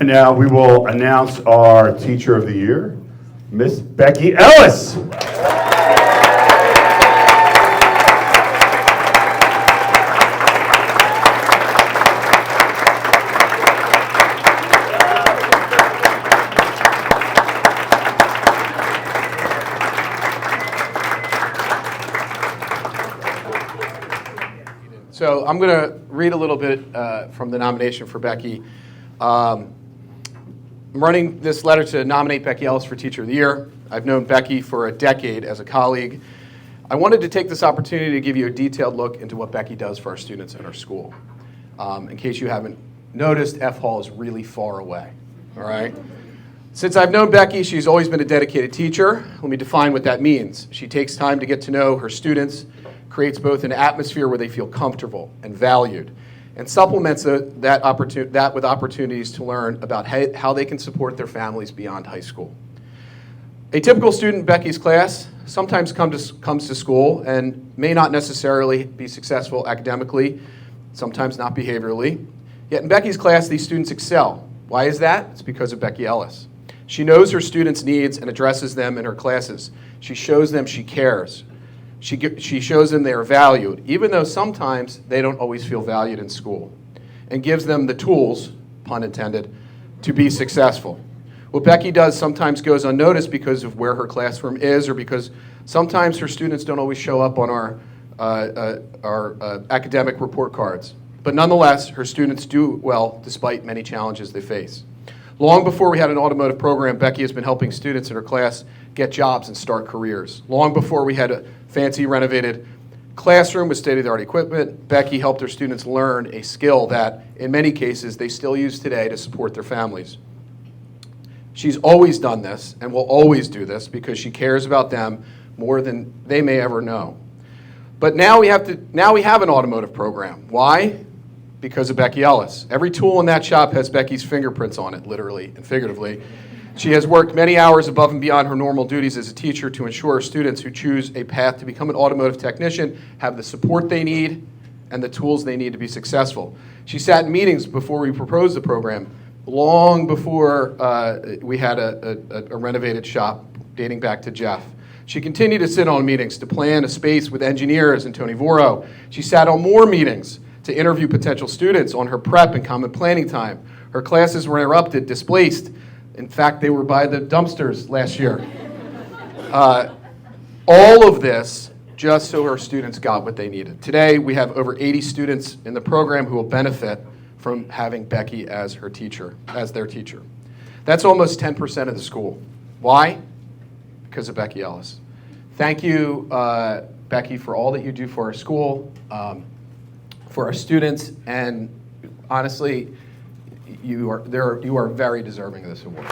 And now we will announce our Teacher of the Year, Miss Becki Ellis. So I'm going to read a little bit from the nomination for Becki. I'm running this letter to nominate Becki Ellis for Teacher of the Year. I've known Becki for a decade as a colleague. I wanted to take this opportunity to give you a detailed look into what Becki does for our students in our school. In case you haven't noticed, F Hall is really far away, all right? Since I've known Becki, she's always been a dedicated teacher. Let me define what that means. She takes time to get to know her students, creates both an atmosphere where they feel comfortable and valued, and supplements that with opportunities to learn about how they can support their families beyond high school. A typical student in Becki's class sometimes comes to school and may not necessarily be successful academically, sometimes not behaviorally. Yet in Becki's class, these students excel. Why is that? It's because of Becki Ellis. She knows her students' needs and addresses them in her classes. She shows them she cares. She shows them they are valued, even though sometimes they don't always feel valued in school, and gives them the tools, pun intended, to be successful. What Becki does sometimes goes unnoticed because of where her classroom is, or because sometimes her students don't always show up on our academic report cards. But nonetheless, her students do well despite many challenges they face. Long before we had an automotive program, Becki has been helping students in her class get jobs and start careers. Long before we had a fancy renovated classroom with state-of-the-art equipment, Becki helped her students learn a skill that, in many cases, they still use today to support their families. She's always done this and will always do this because she cares about them more than they may ever know. But now we have an automotive program. Why? Because of Becki Ellis. Every tool in that shop has Becki's fingerprints on it, literally and figuratively. She has worked many hours above and beyond her normal duties as a teacher to ensure her students who choose a path to become an automotive technician have the support they need and the tools they need to be successful. She sat in meetings before we proposed the program, long before we had a renovated shop dating back to Jeff. She continued to sit on meetings to plan a space with engineers and Tony Voro. She sat on more meetings to interview potential students on her prep and common planning time. Her classes were interrupted, displaced. In fact, they were by the dumpsters last year. All of this just so her students got what they needed. Today, we have over 80 students in the program who will benefit from having Becki as her teacher, as their teacher. That's almost 10% of the school. Why? Because of Becki Ellis. Thank you, Becki, for all that you do for our school, for our students, and honestly, you are very deserving of this award.